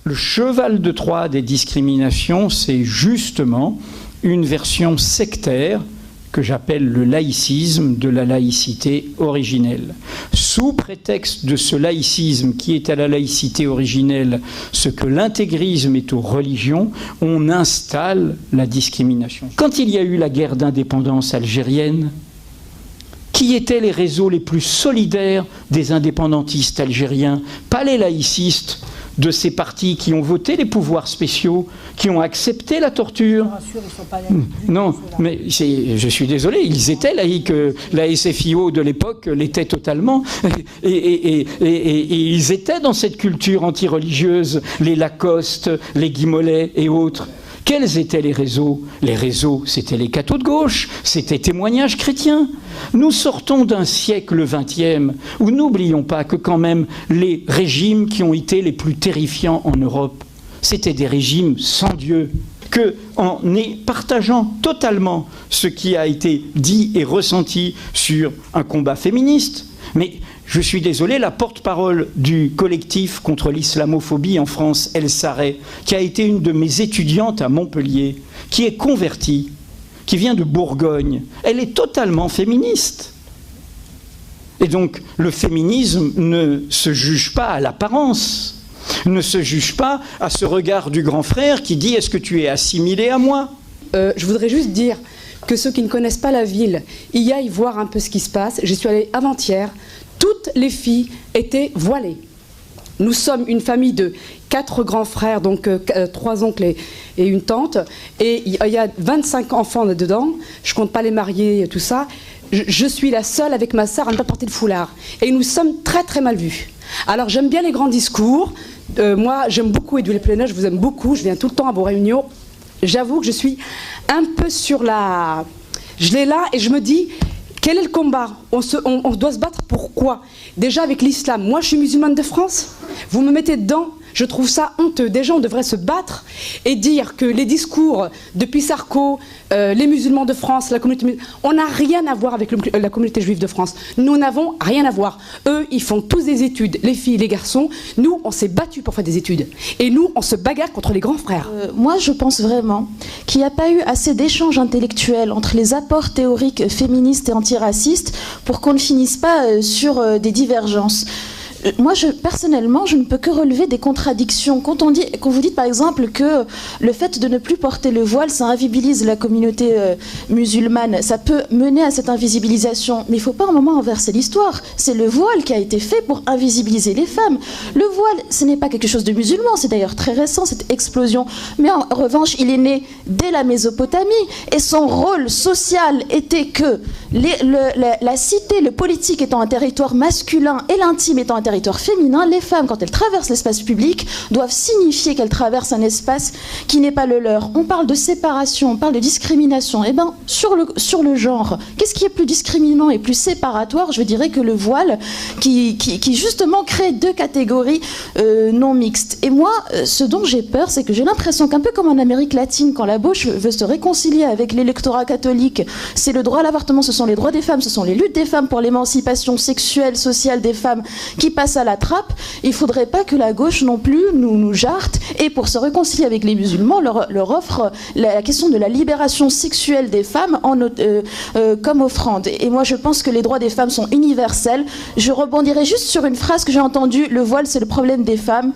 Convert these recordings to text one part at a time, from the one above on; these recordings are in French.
Le cheval de Troie des discriminations, c'est justement une version sectaire que j'appelle le laïcisme de la laïcité originelle. Sous prétexte de ce laïcisme qui est à la laïcité originelle ce que l'intégrisme est aux religions, on installe la discrimination. Quand il y a eu la guerre d'indépendance algérienne, qui étaient les réseaux les plus solidaires des indépendantistes algériens? Pas les laïcistes de ces partis qui ont voté les pouvoirs spéciaux, qui ont accepté la torture. Non, mais je suis désolé, ils étaient laïcs. La SFIO de l'époque l'était totalement. Et ils étaient dans cette culture anti-religieuse, les Lacoste, les Guy Mollet et autres. Quels étaient les réseaux? Les réseaux, c'était les cathos de gauche, c'était Témoignages chrétiens. Nous sortons d'un siècle XXe où n'oublions pas que quand même les régimes qui ont été les plus terrifiants en Europe, c'était des régimes sans Dieu. Qu'en partageant totalement ce qui a été dit et ressenti sur un combat féministe, mais je suis désolé, la porte-parole du collectif contre l'islamophobie en France, El Sarré, qui a été une de mes étudiantes à Montpellier, qui est convertie, qui vient de Bourgogne, elle est totalement féministe. Et donc, le féminisme ne se juge pas à l'apparence, ne se juge pas à ce regard du grand frère qui dit « Est-ce que tu es assimilé à moi ?» Je voudrais juste dire que ceux qui ne connaissent pas la ville, y aillent voir un peu ce qui se passe. J'y suis allée avant-hier. Toutes les filles étaient voilées. Nous sommes une famille de 4 grands frères, donc 3 oncles et une tante. Et il y a 25 enfants dedans. Je ne compte pas les mariés et tout ça. Je suis la seule avec ma sœur à ne pas porter de foulard. Et nous sommes très très mal vus. Alors j'aime bien les grands discours. Moi j'aime beaucoup Edouard Plenel, je vous aime beaucoup. Je viens tout le temps à vos réunions. J'avoue que je suis un peu sur la... Je l'ai là et je me dis... Quel est le combat? On doit se battre pour quoi? Déjà avec l'islam. Moi, je suis musulmane de France. Vous me mettez dedans. Je trouve ça honteux. Déjà, on devrait se battre et dire que les discours depuis Sarko, les musulmans de France, la communauté... On n'a rien à voir avec la communauté juive de France. Nous n'avons rien à voir. Eux, ils font tous des études, les filles, les garçons. Nous, on s'est battus pour faire des études. Et nous, on se bagarre contre les grands frères. Moi, je pense vraiment qu'il n'y a pas eu assez d'échanges intellectuels entre les apports théoriques féministes et antiracistes pour qu'on ne finisse pas sur des divergences. Moi, personnellement, je ne peux que relever des contradictions. Quand vous dites, par exemple, que le fait de ne plus porter le voile, ça invisibilise la communauté musulmane, ça peut mener à cette invisibilisation. Mais il ne faut pas un moment inverser l'histoire. C'est le voile qui a été fait pour invisibiliser les femmes. Le voile, ce n'est pas quelque chose de musulman. C'est d'ailleurs très récent, cette explosion. Mais en revanche, il est né dès la Mésopotamie. Et son rôle social était que la cité, le politique étant un territoire masculin et l'intime étant un territoire féminin, les femmes, quand elles traversent l'espace public, doivent signifier qu'elles traversent un espace qui n'est pas le leur. On parle de séparation, on parle de discrimination. Eh bien, sur le genre, qu'est-ce qui est plus discriminant et plus séparatoire? Je dirais que le voile, qui justement crée 2 catégories non mixtes. Et moi, ce dont j'ai peur, c'est que j'ai l'impression qu'un peu comme en Amérique latine, quand la gauche veut se réconcilier avec l'électorat catholique, c'est le droit à l'avortement, ce sont les droits des femmes, ce sont les luttes des femmes pour l'émancipation sexuelle, sociale des femmes qui passent à la trappe. Il ne faudrait pas que la gauche non plus nous jarte et pour se réconcilier avec les musulmans leur offre la question de la libération sexuelle des femmes comme offrande. Et moi je pense que les droits des femmes sont universels. Je rebondirai juste sur une phrase que j'ai entendue: le voile c'est le problème des femmes.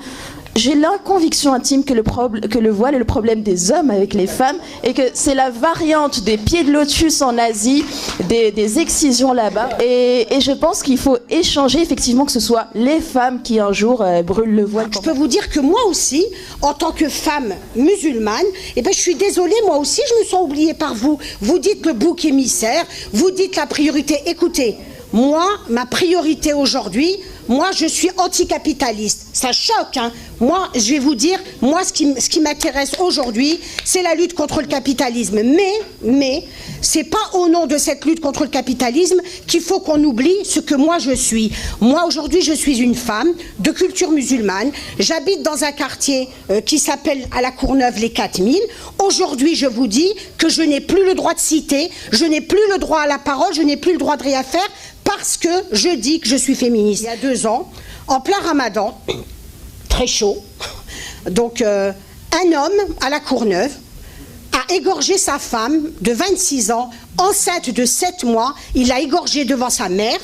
J'ai la conviction intime que le voile est le problème des hommes avec les femmes et que c'est la variante des pieds de lotus en Asie, des excisions là-bas. Et je pense qu'il faut échanger, effectivement, que ce soit les femmes qui un jour brûlent le voile. Je peux vous dire que moi aussi, en tant que femme musulmane, eh ben, je suis désolée, moi aussi je me sens oubliée par vous. Vous dites le bouc émissaire, vous dites la priorité. Écoutez, moi, ma priorité aujourd'hui, moi, je suis anticapitaliste. Ça choque, hein. Moi, je vais vous dire, moi, ce qui m'intéresse aujourd'hui, c'est la lutte contre le capitalisme. Mais, c'est pas au nom de cette lutte contre le capitalisme qu'il faut qu'on oublie ce que moi je suis. Moi, aujourd'hui, je suis une femme de culture musulmane. J'habite dans un quartier qui s'appelle à la Courneuve les 4000. Aujourd'hui, je vous dis que je n'ai plus le droit de citer, je n'ai plus le droit à la parole, je n'ai plus le droit de rien faire parce que je dis que je suis féministe. Il y a 2 ans, en plein Ramadan, très chaud, Donc, un homme à la Courneuve a égorgé sa femme de 26 ans, enceinte de 7 mois. Il l'a égorgée devant sa mère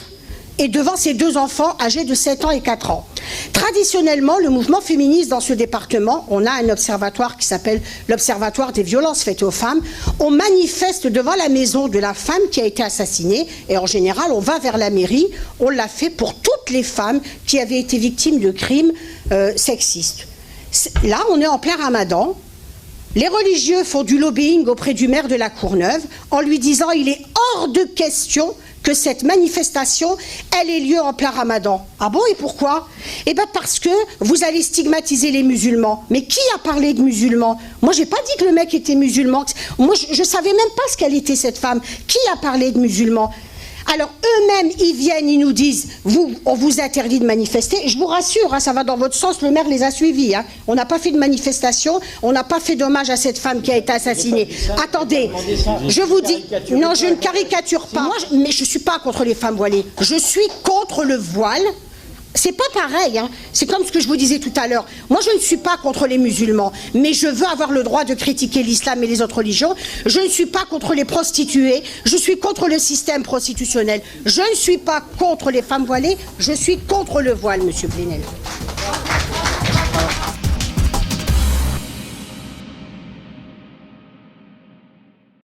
et devant ses 2 enfants âgés de 7 ans et 4 ans. Traditionnellement, le mouvement féministe dans ce département, on a un observatoire qui s'appelle l'Observatoire des violences faites aux femmes, on manifeste devant la maison de la femme qui a été assassinée, et en général, on va vers la mairie. On l'a fait pour toutes les femmes qui avaient été victimes de crimes sexistes. Là, on est en plein Ramadan. Les religieux font du lobbying auprès du maire de la Courneuve en lui disant il est hors de question que cette manifestation, elle ait lieu en plein Ramadan. Ah bon, et pourquoi? Eh bien parce que vous allez stigmatiser les musulmans. Mais qui a parlé de musulmans? Moi, j'ai pas dit que le mec était musulman. Moi, je savais même pas ce qu'elle était, cette femme. Qui a parlé de musulmans? Alors eux-mêmes, ils viennent, ils nous disent, on vous interdit de manifester. Je vous rassure, hein, ça va dans votre sens, le maire les a suivis. Hein. On n'a pas fait de manifestation, on n'a pas fait d'hommage à cette femme qui a été assassinée. Attendez, je vous dis, non, je ne caricature pas, mais je ne suis pas contre les femmes voilées. Je suis contre le voile. C'est pas pareil, hein. C'est comme ce que je vous disais tout à l'heure. Moi, je ne suis pas contre les musulmans, mais je veux avoir le droit de critiquer l'islam et les autres religions. Je ne suis pas contre les prostituées, je suis contre le système prostitutionnel. Je ne suis pas contre les femmes voilées, je suis contre le voile, monsieur Plenel.